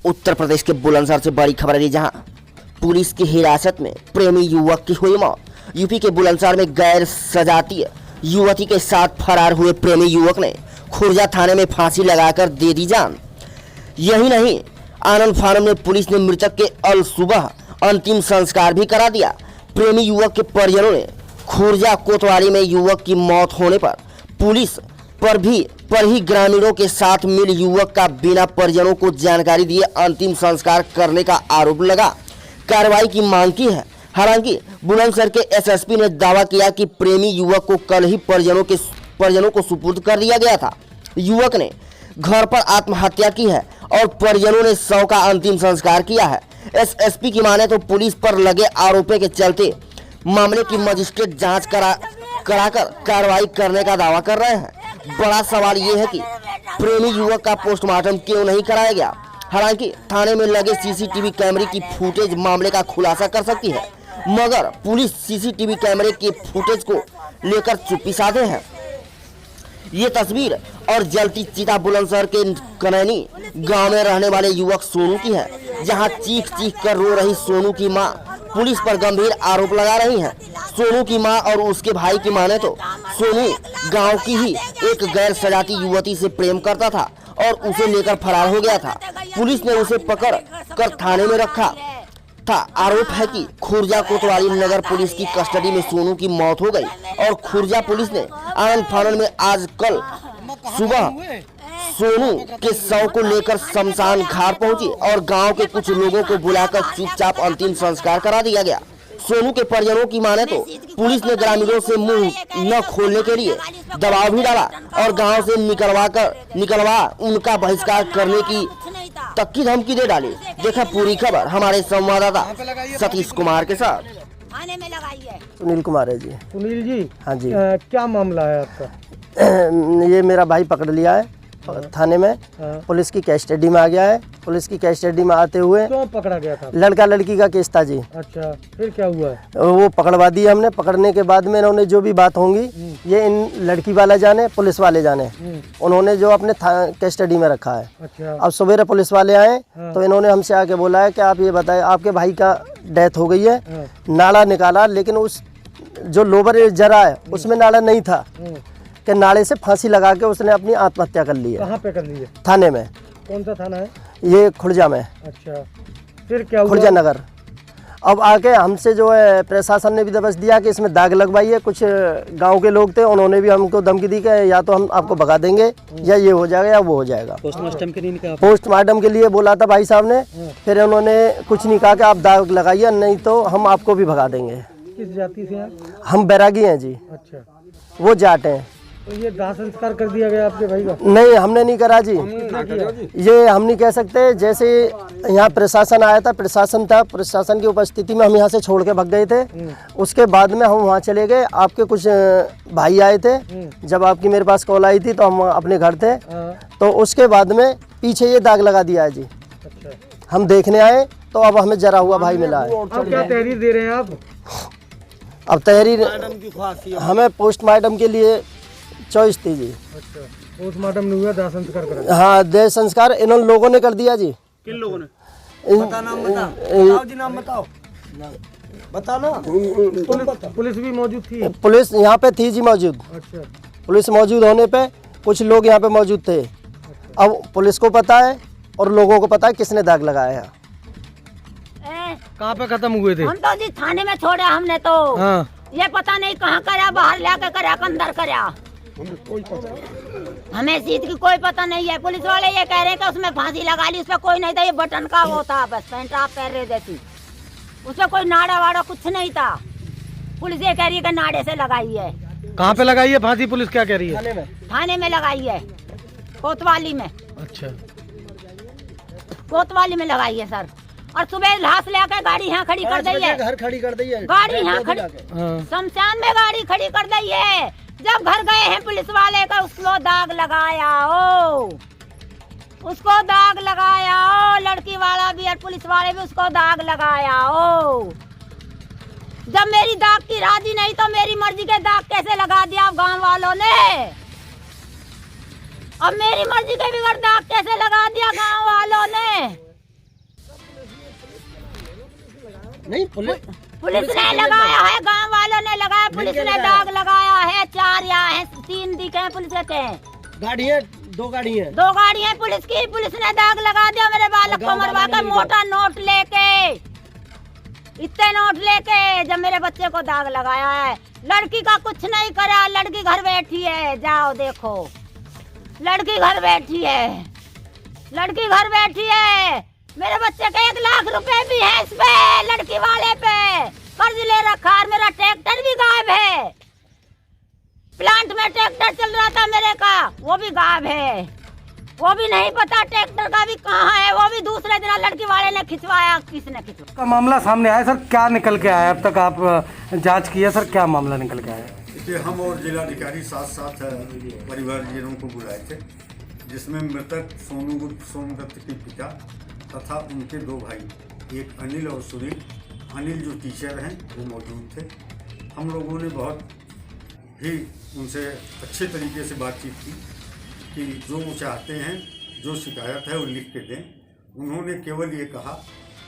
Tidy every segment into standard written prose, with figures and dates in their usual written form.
उत्तर प्रदेश के बुलंदशहर से बड़ी खबर है, जहां पुलिस की हिरासत में प्रेमी युवक की हुई मौत। यूपी के बुलंदशहर में गैर सजातीय युवती के साथ फरार हुए प्रेमी युवक ने खुर्जा थाने में फांसी लगाकर दे दी जान। यही नहीं, आनंद फानन में पुलिस ने मृतक के अल सुबह अंतिम संस्कार भी करा दिया। प्रेमी युवक के परिजनों ने खुर्जा कोतवाली में युवक की मौत होने पर पुलिस पर ही ग्रामीणों के साथ मिल युवक का बिना परिजनों को जानकारी दिए अंतिम संस्कार करने का आरोप लगा कार्रवाई की मांग की है। हालांकि बुलंदशहर के एसएसपी ने दावा किया कि प्रेमी युवक को कल ही परिजनों को सुपुर्द कर दिया गया था। युवक ने घर पर आत्महत्या की है और परिजनों ने शव का अंतिम संस्कार किया है। एसएसपी की माने तो पुलिस पर लगे आरोपों के चलते मामले की मजिस्ट्रेट जांच कराकर कार्रवाई करने का दावा कर रहे हैं। बड़ा सवाल ये है कि प्रेमी युवक का पोस्टमार्टम क्यों नहीं कराया गया। हालांकि थाने में लगे सीसीटीवी कैमरे की फुटेज मामले का खुलासा कर सकती है, मगर पुलिस सीसीटीवी कैमरे के फुटेज को लेकर चुप्पी साधे है। ये तस्वीर और जलती चिता बुलंदशहर के कनैनी गांव में रहने वाले युवक सोनू की है, जहां चीख कर रो रही सोनू की मां पुलिस पर गंभीर आरोप लगा रही हैं। सोनू की मां और उसके भाई की माने तो सोनू गांव की ही एक गैर सजाती युवती से प्रेम करता था और उसे लेकर फरार हो गया था। पुलिस ने उसे पकड़ कर थाने में रखा था। आरोप है कि खुर्जा कोतवाली नगर पुलिस की कस्टडी में सोनू की मौत हो गई और खुर्जा पुलिस ने आनंद फानन में आज कल सुबह सोनू के शव को लेकर शमशान घाट पहुंची और गांव के कुछ लोगों को बुलाकर चुपचाप अंतिम संस्कार करा दिया गया। सोनू के परिजनों की माने तो पुलिस ने ग्रामीणों से मुंह न खोलने के लिए दबाव भी डाला और गांव से निकलवा उनका बहिष्कार करने की तक की धमकी दे डाली। देखा पूरी खबर हमारे संवाददाता सतीश कुमार के साथ। थाने में लगाई है सुनील कुमार है जी। सुनील जी, हाँ जी। क्या मामला है आपका? ये मेरा भाई पकड़ लिया है थाने में। पुलिस की कस्टडी में आ गया है। पुलिस की कस्टडी में आते हुए क्यों पकड़ा गया था? लड़का लड़की का केस था जी। अच्छा, फिर क्या हुआ है? वो पकड़वा दी हमने। पकड़ने के बाद में इन्होंने जो भी बात होंगी ये इन लड़की वाला जाने, पुलिस वाले जाने। उन्होंने जो अपने कस्टडी में रखा है। अच्छा। अब सवेरे पुलिस वाले आए तो इन्होंने हमसे आके बोला है कि आप ये बताएं, आपके भाई का डेथ हो गई है, नाड़ा निकाला, लेकिन उस जो लोबर जरा है उसमें नाड़ा नहीं था कि नाड़े से फांसी लगा के उसने अपनी आत्महत्या कर ली है। कहाँ पे कर ली है? थाने में। कौन सा थाना है? ये खुर्जा में। अच्छा, फिर क्या हुआ? खुर्जा नगर। अब आके हमसे जो है प्रशासन ने भी दबस दिया कि इसमें दाग लगवाइए। कुछ गांव के लोग थे, उन्होंने भी हमको धमकी दी कि या तो हम आपको भगा देंगे या ये हो जाएगा या वो हो जाएगा। पोस्टमार्टम के लिए बोला था भाई साहब ने। फिर उन्होंने कुछ नहीं कहा कि आप दाग लगाइए, नहीं तो हम आपको भी भगा देंगे। किस जाति से हैं? हम बैरागी हैं जी। अच्छा, वो जाट हैं। तो ये दाह संस्कार कर दिया गया आपके भाई का? नहीं, हमने नहीं करा जी। ये हम नहीं कह सकते। जैसे यहाँ प्रशासन आया था, प्रशासन था, प्रशासन की उपस्थिति में हम यहाँ से छोड़ के भाग गए थे। उसके बाद में हम वहाँ चले गए। आपके कुछ भाई आए थे, जब आपकी मेरे पास कॉल आई थी तो हम अपने घर थे। तो उसके बाद में पीछे ये दाग लगा दिया है जी। अच्छा, हम देखने आए तो अब हमें जरा हुआ भाई मिला है। अब क्या तहरीर दे रहे हैं आप? अब तहरीर हमें पोस्टमार्टम के लिए चॉइस थी जी। अच्छा, पोस्टमार्टम नहीं हुआ, दाह संस्कार करा? हाँ, देह संस्कार इन लोगों ने कर दिया जी। किन लोगों ने? नाम बताओ। बता ना। पुलिस भी मौजूद थी? पुलिस यहाँ पे थी जी मौजूद। अच्छा। पुलिस मौजूद होने पे कुछ लोग यहाँ पे मौजूद थे। अब पुलिस को पता है और लोगों को पता है किसने दाग लगाया है। कहाँ पे खत्म हुए थे? हम तो जी थाने में छोड़ा हमने तो। हाँ। ये पता नहीं कहाँ करा, बाहर लाके करा, अंदर करा, हमें सीट की कोई पता नहीं है। पुलिस वाले ये कह रहे हैं कि उसमें फांसी लगा ली, उसमें कोई नहीं था, ये बटन का वो था, बस पैंट आप पहन रहे देती, उसमें कोई नाड़ा वाड़ा कुछ नहीं था। पुलिस ये कह रही है कि नाड़े से लगाई है। कहाँ पे लगाई है फांसी? पुलिस क्या कह रही है? थाने में लगाई है, कोतवाली में। अच्छा, कोतवाली में लगाई है सर। और सुबह लाश लेकर गाड़ी यहाँ खड़ी कर दी है। घर खड़ी कर दी है। गाड़ी यहाँ खड़ी, शमशान में गाड़ी खड़ी कर दी है। जब घर गए हैं पुलिस वाले का, उसको दाग लगाया हो, उसको दाग लगाया हो। लड़की वाला भी और पुलिस वाले भी उसको दाग लगाया हो। जब मेरी दाग की राजी नहीं तो मेरी मर्जी के दाग कैसे लगा दिया आप गांव वालों ने? अब मेरी मर्जी के बिगड़ दाग कैसे लगा दिया गांव वालों ने? नहीं पुलिस ने लगाया है, गांव वालों ने लगाया, पुलिस ने दाग लगाया है। 4 यहाँ है, 3 दिखे हैं पुलिस के। गाड़ी है, 2 गाड़ी है, 2 गाड़ी है पुलिस की। पुलिस ने दाग लगा दिया मेरे बालक को मरवा कर, मोटा नोट लेके, इतने नोट लेके जब मेरे बच्चे को दाग लगाया है। लड़की का कुछ नहीं करा, लड़की घर बैठी है। जाओ देखो, लड़की घर बैठी है, लड़की घर बैठी है। मेरे बच्चे के 1 लाख रुपए भी है इस पे, लड़की वाले पे कर्ज ले रखा। और मेरा ट्रैक्टर भी गायब है, प्लांट में ट्रैक्टर चल रहा था मेरे का, वो भी गायब है। वो भी नहीं पता ट्रैक्टर का भी कहाँ है, वो भी दूसरे दिन लड़की वाले ने खिंचवाया। किसने खिंचवाया? का मामला सामने आया सर, क्या निकल के आया? अब तक आप जांच किया सर, क्या मामला निकल के आया? इसलिए हम और जिलाधिकारी साथ साथ परिवारजनों को बुलाए थे, जिसमें मृतक सोनदत्त के पिता तथा उनके 2 भाई, एक अनिल और सुनील। अनिल जो टीचर हैं वो मौजूद थे। हम लोगों ने बहुत ही उनसे अच्छे तरीके से बातचीत की कि जो वो चाहते हैं, जो शिकायत है वो लिख के दें। उन्होंने केवल ये कहा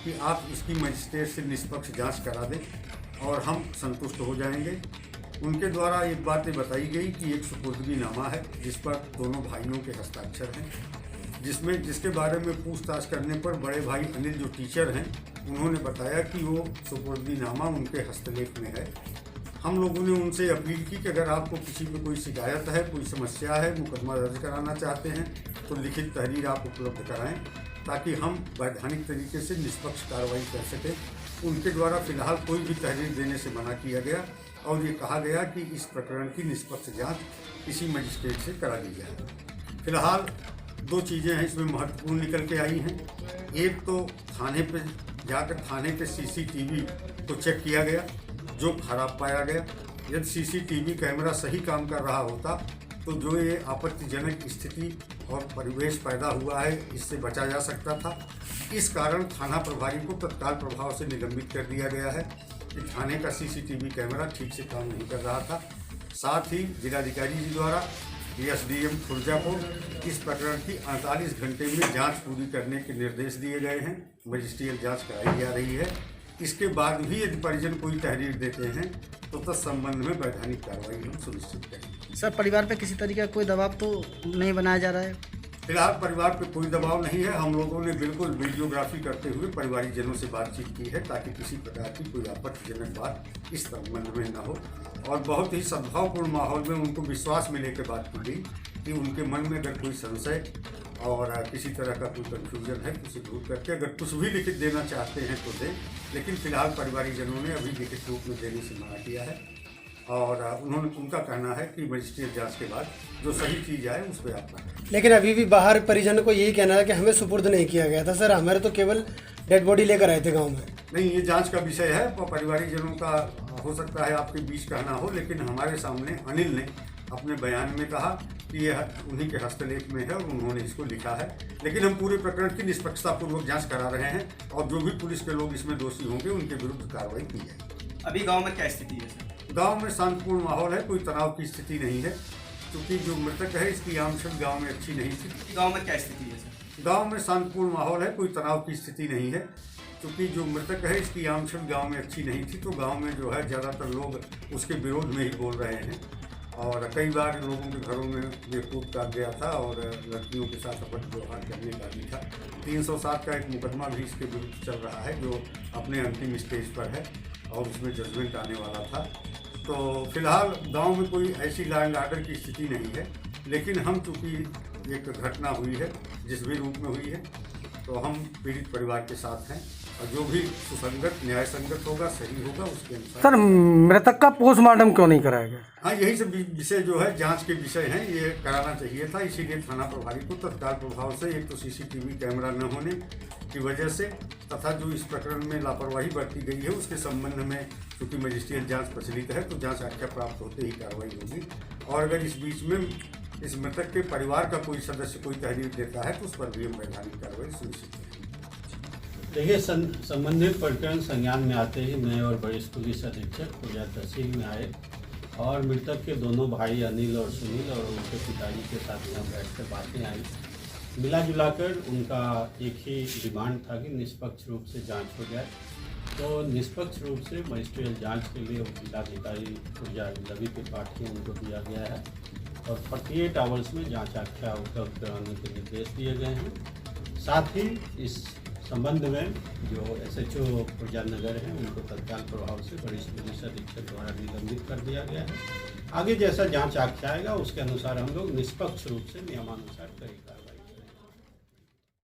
कि आप इसकी मजिस्ट्रेट से निष्पक्ष जांच करा दें और हम संतुष्ट हो जाएंगे। उनके द्वारा एक बात बताई गई कि एक सुपुर्दगीनामा है जिस पर दोनों भाइयों के हस्ताक्षर हैं, जिसके बारे में पूछताछ करने पर बड़े भाई अनिल जो टीचर हैं उन्होंने बताया कि वो सुपुर्दगीनामा उनके हस्तलेख में है। हम लोगों ने उनसे अपील की कि अगर आपको किसी पे कोई शिकायत है, कोई समस्या है, मुकदमा दर्ज कराना चाहते हैं तो लिखित तहरीर आप उपलब्ध कराएं, ताकि हम वैधानिक तरीके से निष्पक्ष कार्रवाई कर सकें। उनके द्वारा फिलहाल कोई भी तहरीर देने से मना किया गया और ये कहा गया कि इस प्रकरण की निष्पक्ष जांच किसी मजिस्ट्रेट से करा दी जाए। फिलहाल 2 चीज़ें हैं इसमें महत्वपूर्ण निकल के आई हैं। एक तो थाने पे जाकर थाने के CCTV को चेक किया गया, जो खराब पाया गया। यदि CCTV कैमरा सही काम कर रहा होता तो जो ये आपत्तिजनक स्थिति और परिवेश पैदा हुआ है इससे बचा जा सकता था। इस कारण थाना प्रभारी को तत्काल प्रभाव से निलंबित कर दिया गया है कि थाने का CCTV कैमरा ठीक से काम नहीं कर रहा था। साथ ही जिलाधिकारी जी द्वारा SDM खुर्जा को इस प्रकरण की 48 घंटे में जांच पूरी करने के निर्देश दिए गए हैं। मजिस्ट्रियल जांच कराई जा रही है। इसके बाद भी यदि परिजन कोई तहरीर देते हैं तो तत्संबंध में वैधानिक कार्रवाई हम सुनिश्चित करेंगे। सर, परिवार पे किसी तरीके का कोई दबाव तो नहीं बनाया जा रहा है? फिलहाल परिवार पे कोई दबाव नहीं है। हम लोगों ने बिल्कुल वीडियोग्राफी करते हुए परिवारजनों से बातचीत की है ताकि किसी प्रकार की कोई आपत्तिजनक बात इस संबंध में न हो, और बहुत ही सद्भावपूर्ण माहौल में उनको विश्वास मिले के बात की गई कि उनके मन में अगर कोई संशय और किसी तरह का कोई कन्फ्यूजन है तो उसे दूर करके अगर कुछ भी लिखित देना चाहते हैं तो दें। लेकिन फिलहाल परिवारजनों ने अभी लिखित रूप में देने से मना किया है और उनका कहना है कि मजिस्ट्रेट जांच के बाद जो सही चीज़ आए उस पर आप करें। लेकिन अभी भी बाहर परिजन को यही कहना है कि हमें सुपुर्द नहीं किया गया था। सर, हमारे तो केवल डेड बॉडी लेकर आए थे गांव में। नहीं, ये जांच का विषय है। परिवारजनों का हो सकता है आपके बीच कहना हो, लेकिन हमारे सामने अनिल ने अपने बयान में कहा कि यह उन्हीं के हस्तलेख में है और उन्होंने इसको लिखा है। लेकिन हम पूरे प्रकरण की निष्पक्षतापूर्वक जांच करा रहे हैं और जो भी पुलिस के लोग इसमें दोषी होंगे उनके विरुद्ध कार्रवाई की जाएगी। अभी गांव में क्या स्थिति है सर? गांव में शांतिपूर्ण माहौल है, कोई तनाव की स्थिति नहीं है, क्योंकि जो मृतक है इसकी आमदनी गांव में अच्छी नहीं थी। गांव में क्या स्थिति है सर? गांव में शांतिपूर्ण माहौल है, कोई तनाव की स्थिति नहीं है, क्योंकि जो मृतक है इसकी आमदनी गांव में अच्छी नहीं थी। तो गांव में जो है ज़्यादातर लोग उसके विरोध में ही बोल रहे हैं और कई बार लोगों के घरों में बेकूफ काट गया था और लड़कियों के साथ अपराध व्यवहार करने का भी था। 307 का एक मुकदमा भी इसके विरुद्ध चल रहा है जो अपने अंतिम स्टेज पर है और उसमें जजमेंट आने वाला था। तो फिलहाल गांव में कोई ऐसी लॉ एंड ऑर्डर की स्थिति नहीं है, लेकिन हम चूँकि एक घटना हुई है जिस भी रूप में हुई है तो हम पीड़ित परिवार के साथ हैं और जो भी सुसंगत न्याय संगत होगा, सही होगा, उसके अनुसार। सर, मृतक का पोस्टमार्टम क्यों नहीं कराया गया? हाँ, यही सब विषय जो है जांच के विषय हैं, ये कराना चाहिए था। इसीलिए थाना प्रभारी को तत्काल प्रभाव से एक तो CCTV कैमरा न होने की वजह से तथा जो इस प्रकरण में लापरवाही बरती गई है उसके संबंध में क्योंकि मजिस्ट्रियल जांच प्रचलित है तो जांच आख्या प्राप्त होते ही कार्रवाई होगी। और अगर इस बीच में इस मृतक के परिवार का कोई सदस्य कोई तहरीर देता है तो उस पर भी हम वैधानिक कार्रवाई सुनिश्चित करेंगे। देखिए, संबंधित प्रकरण संज्ञान में आते ही मैं और वरिष्ठ पुलिस अधीक्षक खुर्जा तहसील में आए और मृतक के दोनों भाई अनिल और सुनील और उनके पिताजी के साथ यहाँ बैठकर बातें आई। मिला जुलाकर उनका एक ही डिमांड था कि निष्पक्ष रूप से जांच हो जाए तो निष्पक्ष रूप से मजिस्ट्रियल जांच के लिए जिलाधिकारी ऊर्जा रवि त्रिपाठी उनको दिया गया है और 48 आवर्स में जांच आख्या उपलब्ध कराने के निर्देश दिए गए हैं। साथ ही इस संबंध में जो SHO ऊर्जा नगर हैं उनको तत्काल प्रभाव से वरिष्ठ पुलिस अधीक्षक द्वारा निलंबित कर दिया गया है। आगे जैसा जांच आख्या आएगा उसके अनुसार हम लोग निष्पक्ष रूप से नियमानुसार कई कार्रवाई